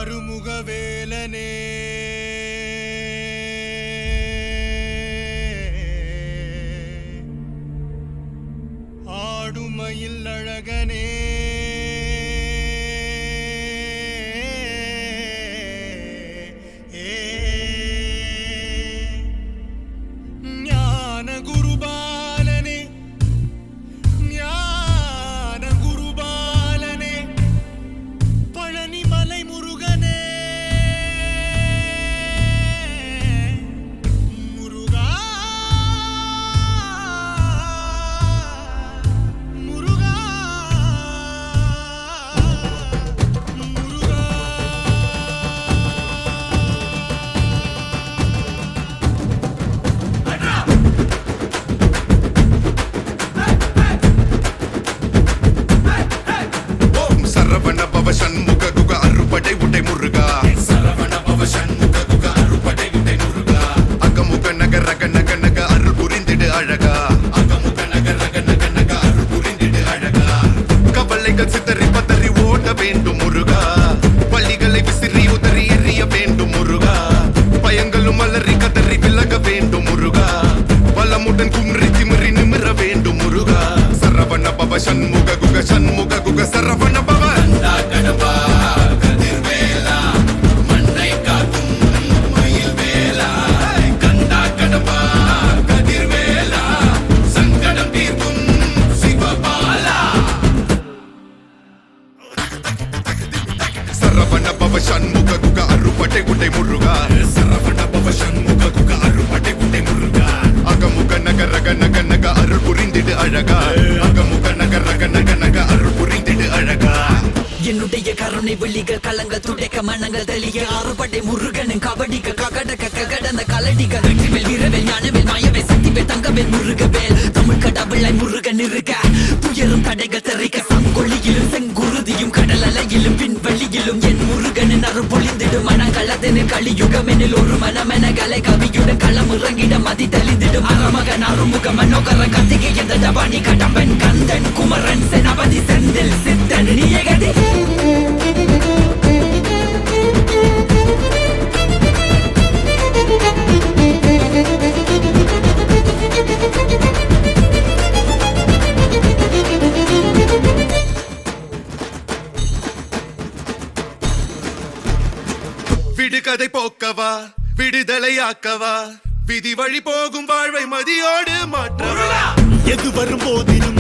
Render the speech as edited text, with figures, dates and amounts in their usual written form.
ஆறுமுகவேலனே ஆடுமயில் அழகனே ஞான குருபாலனே ஞான குருபாலனே பழனிமலை முருகனே முருகா முருகா முருகா ஓம் சரவண பவ சண்முக குக அறுபடை உடை முருகா சரவண பவ சண்முக குக அறுபடை உடை முருகா அகமுக நக ரக நக நக அருள் புரிந்திடு அழகா அகமுக நக ரக நக நக அருள் புரிந்திடு அழகா கவலைகள் சிதறி பதறி ஓட வேண்டும் முருகா பள்ளிகளை விசிறி உதறி எறிய வேண்டும் முருகா பயங்களும் அலறி கதறி விலக வேண்டும் முருகா பலமுடன் கும்ரி திமிரி நிமிர வேண்டும் முருகா சரவண பவ சண்முக குக சரவண பவ கடம்பா கதிர்வேலா மண்ணை காக்கும் மயில் வேலா கந்தா கடம்பா கதிர்வேலா சங்கடம் தீர்க்கும் சிவபாலா சரவண பவ சண்முக குக அறுபடை உடை முருகா சரவண பவ சண்முக குக அறுபடை உடை முருகா அகமுக நக ரக நக நக அருள் புரிந்திடு அழகா அகமுக நக ரக நக நக அருள் புரிந்திடு அழகா என்னுடைய கருணை வெளிகள் கலங்கள் துடைக்க மனங்கள் தெளிய ஆறுபடை முருகனின் கபடிக்க ககடக்க ககடந்த கலடிக்க வெற்றிவேல் வீரவேல் ஞானவேல் மாயவேல் சக்திவேல் தங்கவேல் முருகவேல் தமிழ் கடவுளை முருகன் இருக்க துயரும் தடைகள் தெரிக்க சங்கொள்ளியிலும் செங்குருதியும் கடல் அலையிலும் விண்வெளியிலும் என் முருகனின் அருள் பொழிந்திடும் மனங்களதனு கலியுகமெனில் ஒரு மனமென கலை கவியுடன் களம் இறங்கிட மதி தெளிந்திடும் அறமகன் அருமுக மனோகர கத்திகை எந்த டபானி கடம்பன் கந்தன் குமரன் செனபதி செந்தில் சித்தன் நீயகதி விடுகதை போக்கவா விடுதலையாக்கவா விதி வழி போகும் வாழ்வை மதியோடு மாற்றவா எது வரும்போதிலும்